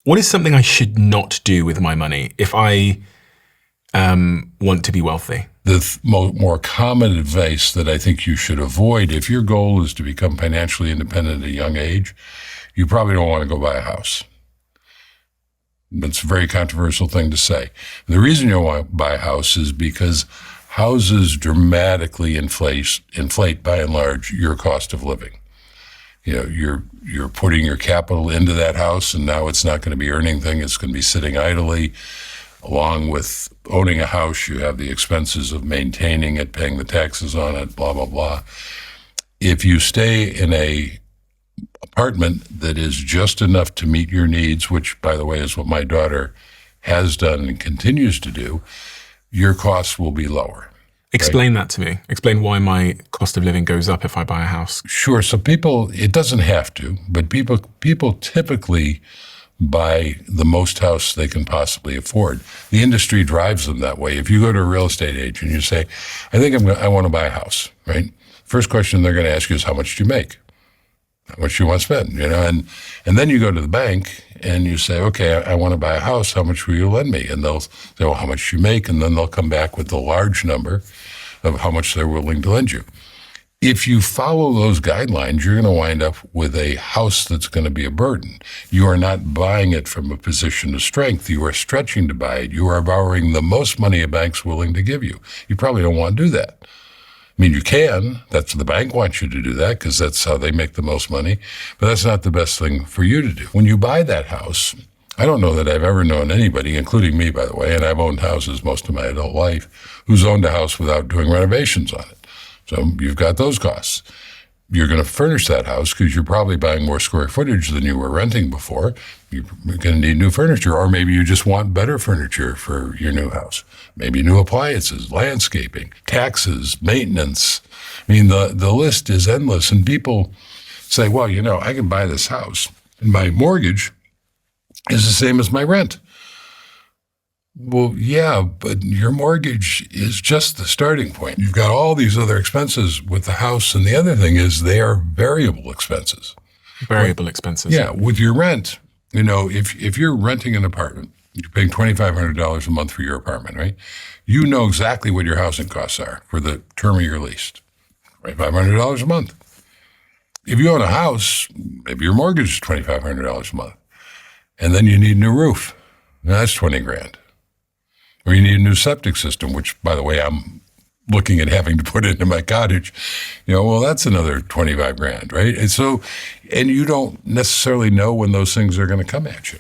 What is something I should not do with my money if I want to be wealthy? The more common advice that I think you should avoid, if your goal is to become financially independent at a young age, you probably don't want to go buy a house. It's a very controversial thing to say. The reason you don't want to buy a house is because houses dramatically inflate by and large your cost of living. You're putting your capital into that house, and now it's not going to be earning thing. It's going to be sitting idly. Along with owning a house, you have the expenses of maintaining it, paying the taxes on it, blah, blah, blah. If you stay in a apartment that is just enough to meet your needs, which, by the way, is what my daughter has done and continues to do, your costs will be lower. Explain that to me. Explain why my cost of living goes up if I buy a house. Sure. So it doesn't have to, but people typically buy the most house they can possibly afford. The industry drives them that way. If you go to a real estate agent and you say, I want to buy a house, right? First question they're going to ask you is, how much do you make? How much do you want to spend? And then you go to the bank and you say, okay, I want to buy a house. How much will you lend me? And they'll say, well, how much do you make? And then they'll come back with a large number of how much they're willing to lend you. If you follow those guidelines, you're going to wind up with a house that's going to be a burden. You are not buying it from a position of strength. You are stretching to buy it. You are borrowing the most money a bank's willing to give you. You probably don't want to do that. I mean, you can. That's the bank wants you to do that because that's how they make the most money. But that's not the best thing for you to do. When you buy that house, I don't know that I've ever known anybody, including me, by the way, and I've owned houses most of my adult life, who's owned a house without doing renovations on it. So you've got those costs. You're going to furnish that house because you're probably buying more square footage than you were renting before. You're going to need new furniture, or maybe you just want better furniture for your new house. Maybe new appliances, landscaping, taxes, maintenance. I mean, the list is endless. And people say, well, I can buy this house, and my mortgage is the same as my rent. Well, yeah, but your mortgage is just the starting point. You've got all these other expenses with the house, and the other thing is they are variable expenses. Variable expenses. Yeah, with your rent, if you're renting an apartment, you're paying $2,500 a month for your apartment, right? You know exactly what your housing costs are for the term of your lease, $2,500 a month. If you own a house, maybe your mortgage is $2,500 a month, and then you need a new roof. Now that's $20,000. Or you need a new septic system, which, by the way, I'm looking at having to put into my cottage. Well, that's another $25,000, right? And you don't necessarily know when those things are going to come at you.